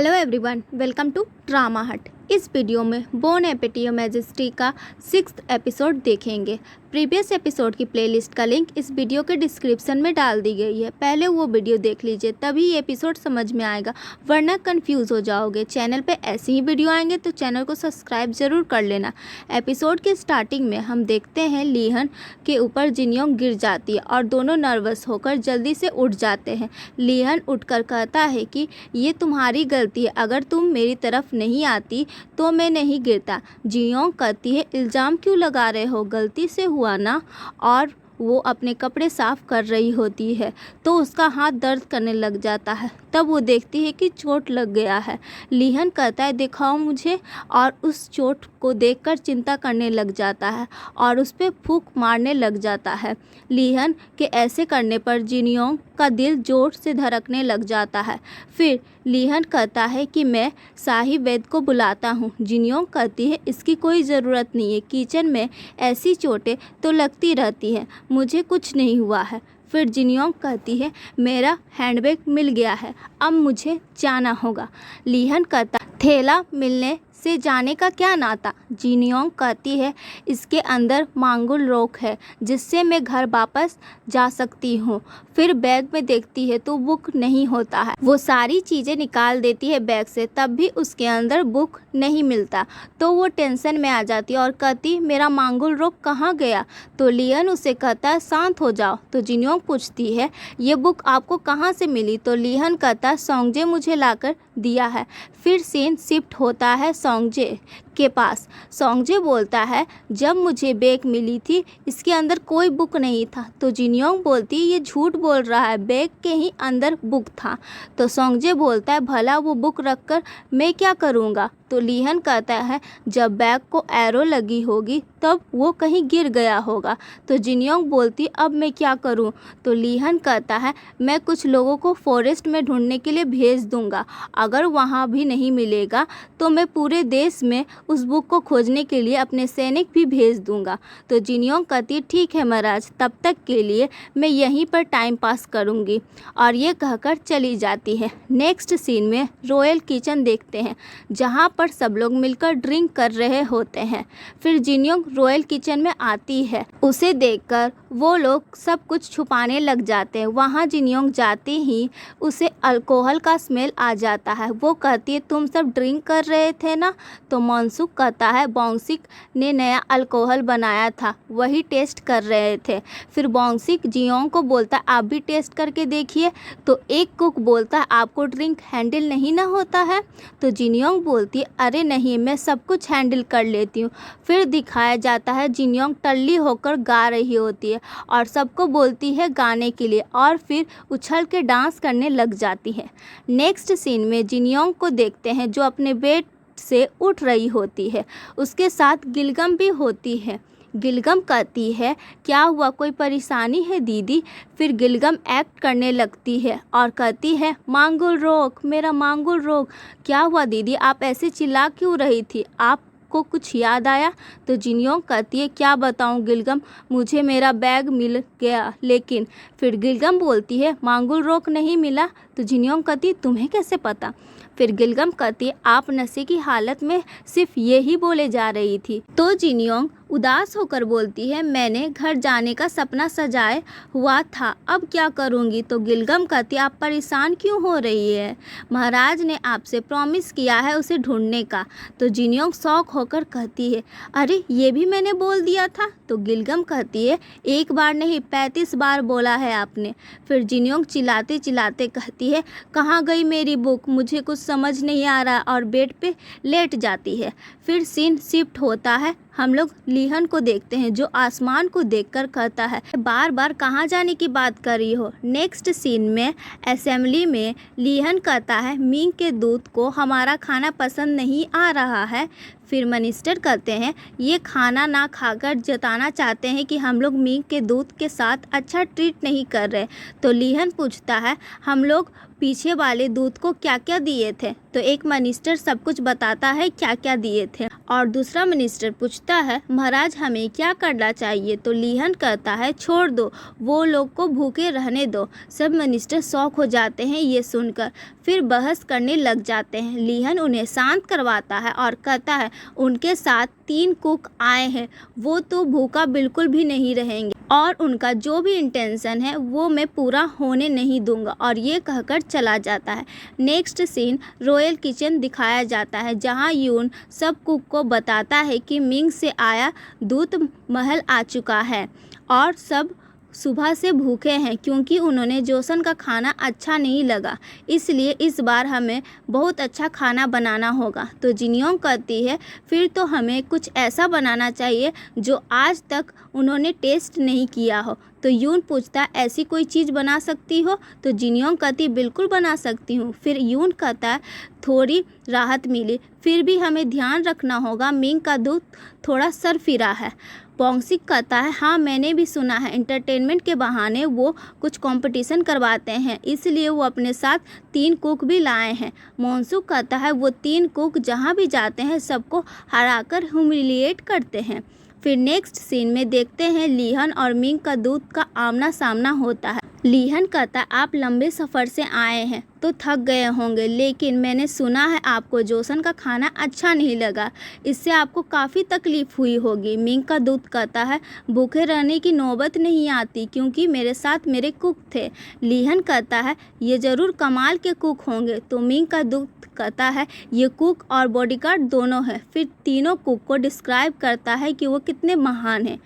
Hello everyone, welcome to drama hut. इस video में bone एपेटियो majesty का 6th एपिसोड देखेंगे। प्रीवियस एपिसोड की प्लेलिस्ट का लिंक इस वीडियो के डिस्क्रिप्शन में डाल दी गई है। पहले वो वीडियो देख लीजिए, तभी ये एपिसोड समझ में आएगा, वरना कंफ्यूज हो जाओगे। चैनल पे ऐसे ही वीडियो आएंगे तो चैनल को सब्सक्राइब ज़रूर कर लेना। एपिसोड के स्टार्टिंग में हम देखते हैं लीहन के ऊपर जिनयोंग गिर जाती है और दोनों नर्वस होकर जल्दी से उठ जाते हैं। लीहन उठकर कहता है कि ये तुम्हारी गलती है, अगर तुम मेरी तरफ नहीं आती तो मैं नहीं गिरता। जियोंग कहती है इल्ज़ाम क्यों लगा रहे हो, गलती से हुआ ना। और वो अपने कपड़े साफ़ कर रही होती है तो उसका हाथ दर्द करने लग जाता है। तब वो देखती है कि चोट लग गया है। लीहन कहता है दिखाओ मुझे, और उस चोट को देखकर चिंता करने लग जाता है और उस पर फूंक मारने लग जाता है। लीहन के ऐसे करने पर जिनयोंग का दिल जोर से धड़कने लग जाता है। फिर लीहन कहता है कि मैं साहिब वैद्य को बुलाता हूँ। जिनयोंग कहती है इसकी कोई ज़रूरत नहीं है, किचन में ऐसी चोटें तो लगती रहती हैं, मुझे कुछ नहीं हुआ है। फिर जिनयोंग कहती है मेरा हैंडबैग मिल गया है, अब मुझे जाना होगा। लीहन कहता थैला मिलने से जाने का क्या नाता। जिनयोंग कहती है इसके अंदर मांगुल रॉक है जिससे मैं घर वापस जा सकती हूँ। फिर बैग में देखती है तो बुक नहीं होता है। वो सारी चीज़ें निकाल देती है बैग से, तब भी उसके अंदर बुक नहीं मिलता तो वो टेंशन में आ जाती है और कहती मेरा मांगुल रॉक कहाँ गया। तो लियन उसे कहता है शांत हो जाओ। तो जिनयोंग पूछती है ये बुक आपको कहाँ से मिली। तो लिहन कहता सोंगजे मुझे लाकर दिया है। फिर सीन शिफ्ट होता है सोंगजे के पास। सोंगजे बोलता है जब मुझे बैग मिली थी इसके अंदर कोई बुक नहीं था। तो जिनयोंग बोलती ये झूठ बोल रहा है, बैग के ही अंदर बुक था। तो सोंगजे बोलता है भला वो बुक रखकर मैं क्या करूँगा। तो लीहन कहता है जब बैग को एरो लगी होगी तब वो कहीं गिर गया होगा। तो जिनयोंग बोलती अब मैं क्या करूं। तो लीहन कहता है मैं कुछ लोगों को फॉरेस्ट में ढूंढने के लिए भेज दूंगा, अगर वहां भी नहीं मिलेगा तो मैं पूरे देश में उस बुक को खोजने के लिए अपने सैनिक भी भेज दूंगा। तो जिनयोंग कहती ठीक है महाराज, तब तक के लिए मैं यहीं पर टाइम पास करूँगी, और ये कहकर चली जाती है। नेक्स्ट सीन में रॉयल किचन देखते हैं जहाँ पर सब लोग मिलकर ड्रिंक कर रहे होते हैं। फिर जिनयोंग रॉयल किचन में आती है, उसे देखकर वो लोग सब कुछ छुपाने लग जाते हैं। वहाँ जिनयोंग जाते ही उसे अल्कोहल का स्मेल आ जाता है। वो कहती है तुम सब ड्रिंक कर रहे थे ना। तो मॉन्सूक कहता है बॉन्सिक ने नया अल्कोहल बनाया था, वही टेस्ट कर रहे थे। फिर बॉन्सिक जियोंग को बोलता है आप भी टेस्ट करके देखिए। तो एक कुक बोलता है आपको ड्रिंक हैंडल नहीं ना होता है। तो जिनयोंग बोलती अरे नहीं, मैं सब कुछ हैंडल कर लेती हूँ। फिर दिखाया जाता है जिनयोंग टल्ली होकर गा रही होती है और सबको बोलती है गाने के लिए, और फिर उछल के डांस करने लग जाती है। नेक्स्ट सीन में जिनयोंग को देखते हैं जो अपने बेड से उठ रही होती है, उसके साथ गिलगम भी होती है। गिलगम कहती है क्या हुआ, कोई परेशानी है दीदी। फिर गिलगम एक्ट करने लगती है और कहती है मांगुल रोक, मेरा मांगुल रोक। क्या हुआ दीदी, आप ऐसे चिल्ला क्यों रही थी, आपको कुछ याद आया। तो जिनयोंग कहती है क्या बताऊं गिलगम, मुझे मेरा बैग मिल गया लेकिन। फिर गिलगम बोलती है मांगुल रोक नहीं मिला। तो जिनयोंग कहती तुम्हें कैसे पता। फिर गिलगम कहती है आप नशे की हालत में सिर्फ यही बोले जा रही थी। तो जिनयोंग उदास होकर बोलती है मैंने घर जाने का सपना सजाए हुआ था, अब क्या करूँगी। तो गिलगम कहती आप परेशान क्यों हो रही है, महाराज ने आपसे प्रॉमिस किया है उसे ढूंढने का। तो जिनयोंग शौक होकर कहती है अरे ये भी मैंने बोल दिया था। तो गिलगम कहती है एक बार नहीं 35 बार बोला है आपने। फिर जिनयोंग चिल्लाते चिल्लाते कहती है कहाँ गई मेरी बुक, मुझे कुछ समझ नहीं आ रहा, और बेड पे लेट जाती है। फिर सीन शिफ्ट होता है, हम लोग लीहन को देखते हैं जो आसमान को देखकर कहता है बार बार कहाँ जाने की बात कर रही हो। नेक्स्ट सीन में असेंबली में लीहन कहता है मिंग के दूध को हमारा खाना पसंद नहीं आ रहा है। फिर मिनिस्टर कहते हैं ये खाना ना खाकर जताना चाहते हैं कि हम लोग मिंग के दूध के साथ अच्छा ट्रीट नहीं कर रहे। तो लीहन पूछता है हम लोग पीछे वाले दूध को क्या क्या दिए थे। तो एक मिनिस्टर सब कुछ बताता है क्या क्या दिए थे और दूसरा मिनिस्टर पूछता है महाराज हमें क्या करना चाहिए। तो लिहन कहता है छोड़ दो, वो लोग को भूखे रहने दो। सब मिनिस्टर शॉक हो जाते हैं ये सुनकर, फिर बहस करने लग जाते हैं। लिहन उन्हें शांत करवाता है और कहता है उनके साथ 3 कुक आए हैं, वो तो भूखा बिल्कुल भी नहीं रहेंगे और उनका जो भी इंटेंशन है वो मैं पूरा होने नहीं दूंगा, और ये कहकर चला जाता है। नेक्स्ट सीन रॉयल किचन दिखाया जाता है जहां यून सब कुक को बताता है कि मिंग से आया दूत महल आ चुका है और सब सुबह से भूखे हैं क्योंकि उन्होंने जोसन का खाना अच्छा नहीं लगा, इसलिए इस बार हमें बहुत अच्छा खाना बनाना होगा। तो जिनियोंग कहती है फिर तो हमें कुछ ऐसा बनाना चाहिए जो आज तक उन्होंने टेस्ट नहीं किया हो। तो यून पूछता ऐसी कोई चीज़ बना सकती हो? तो जिनियोंग कहती बिल्कुल बना सकती हूँ। फिर यून कहता है थोड़ी राहत मिली, फिर भी हमें ध्यान रखना होगा मिंग का दूध थोड़ा सरफिरा है। पोंगसिक कहता है हाँ मैंने भी सुना है एंटरटेनमेंट के बहाने वो कुछ कंपटीशन करवाते हैं, इसलिए वो अपने साथ 3 कुक भी लाए हैं। मोन्सुक कहता है वो 3 कुक जहाँ भी जाते हैं सबको हराकर ह्यूमिलिएट करते हैं। फिर नेक्स्ट सीन में देखते हैं लिहन और मिंग का दूध का आमना सामना होता है। लिहन कहता आप लंबे सफ़र से आए हैं तो थक गए होंगे, लेकिन मैंने सुना है आपको जोसन का खाना अच्छा नहीं लगा, इससे आपको काफ़ी तकलीफ़ हुई होगी। मिंग का दूध कहता है भूखे रहने की नौबत नहीं आती क्योंकि मेरे साथ मेरे कुक थे। लिहन कहता है ये ज़रूर कमाल के कुक होंगे। तो मिंग का दूध कहता है ये कुक और बॉडीगार्ड दोनों हैं। फिर तीनों कुक को डिस्क्राइब करता है कि वो कितने महान हैं।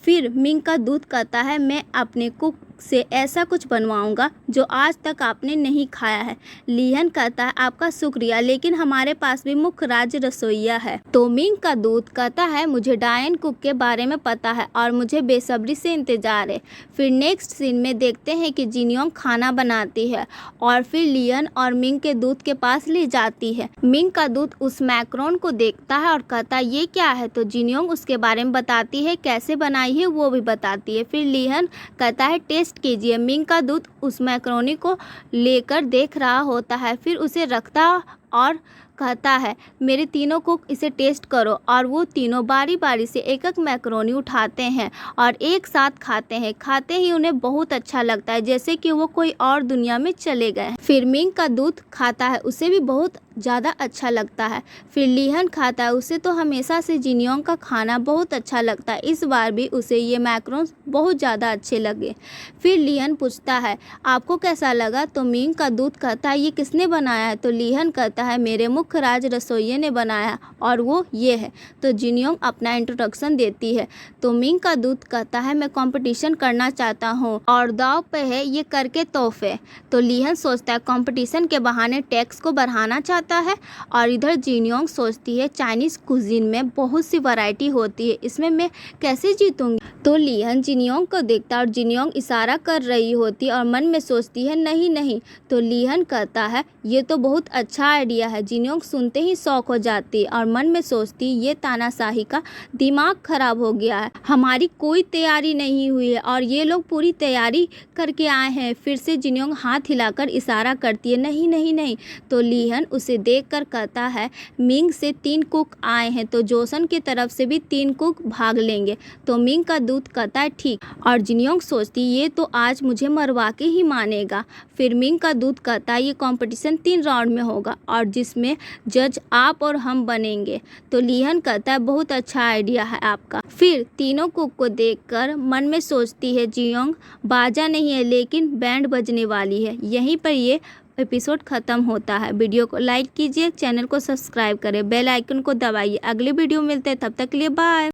फिर मिंग का दूध कहता है मैं अपने कुक से ऐसा कुछ बनवाऊंगा जो आज तक आपने नहीं खाया है। लिहन कहता है आपका शुक्रिया, लेकिन हमारे पास भी मुख्य राज्य रसोइया है। तो मिंग का दूध कहता है मुझे डायन कुक के बारे में पता है और मुझे बेसब्री से इंतज़ार है। फिर नेक्स्ट सीन में देखते हैं कि जिनियोंग खाना बनाती है और फिर लिहन और मिंग के दूध के पास ले जाती है। मिंग का दूध उस मैक्रोन को देखता है और कहता है ये क्या है। तो जिनियोंग उसके बारे में बताती है, कैसे बनाई है वो भी बताती है। फिर लिहन कहता है टेस्ट कीजिए। मिंग का दूध उस मैक्रोनी को लेकर देख रहा होता है, फिर उसे रखता और कहता है मेरे तीनों कुक इसे टेस्ट करो, और वो तीनों बारी बारी से एक एक मैक्रोनी उठाते हैं और एक साथ खाते हैं। खाते ही उन्हें बहुत अच्छा लगता है जैसे कि वो कोई और दुनिया में चले गए। फिर मिंग का दूध खाता है, उसे भी बहुत ज़्यादा अच्छा लगता है। फिर लिहन खाता है, उसे तो हमेशा से जिनियोंग का खाना बहुत अच्छा लगता है, इस बार भी उसे ये मैक्रोन्स बहुत ज़्यादा अच्छे लगे। फिर लिहन पूछता है आपको कैसा लगा। तो मिंग का दूध कहता है ये किसने बनाया है। तो लिहन कहता है मेरे मुख्य राज रसोइये ने बनाया और वो ये है। तो जिनियोंग अपना इंट्रोडक्शन देती है। तो मिंग का दूध कहता है मैं कंपटीशन करना चाहता हूँ और दाव पे है ये करके तोहफे। तो लिहन सोचता है कंपटीशन के बहाने टैक्स को बढ़ाना चाहता है, और इधर जिनियोंग सोचती है चाइनीज़ कुजीन में बहुत सी वैरायटी होती है, इसमें मैं कैसे जीतूंगी। तो लिहन जिनियोंग को देखता है और जिनियोंग इशारा कर रही होती और मन में सोचती है नहीं नहीं। तो लिहन कहता है ये तो बहुत अच्छा आइडिया है। जिनियोंग सुनते ही शौक हो जाती और मन में सोचती ये तानाशाही का दिमाग खराब हो गया है, हमारी कोई तैयारी नहीं हुई है और ये लोग पूरी तैयारी करके आए हैं। फिर से जिनियोंग हाथ हिलाकर इशारा करती है नहीं नहीं नहीं। तो लिहन उसे देखकर कहता है मिंग से 3 कुक आए हैं तो जोसन की तरफ से भी 3 कुक भाग लेंगे। तो मिंग का दूध कहता है ठीक, और जिनियोंग सोचती ये तो आज मुझे मरवा के ही मानेगा। फिर मिंग का दूध कहता है ये कंपटीशन 3 राउंड में होगा और जिसमें जज आप और हम बनेंगे। तो लिहन कहता है बहुत अच्छा आइडिया है आपका। फिर तीनों कुक को देखकर मन में सोचती है जिनियोंग बाजा नहीं है लेकिन बैंड बजने वाली है। यहीं पर ये एपिसोड ख़त्म होता है। वीडियो को लाइक कीजिए, चैनल को सब्सक्राइब करें, बेल आइकन को दबाइए। अगले वीडियो मिलते हैं, तब तक के लिए बाय।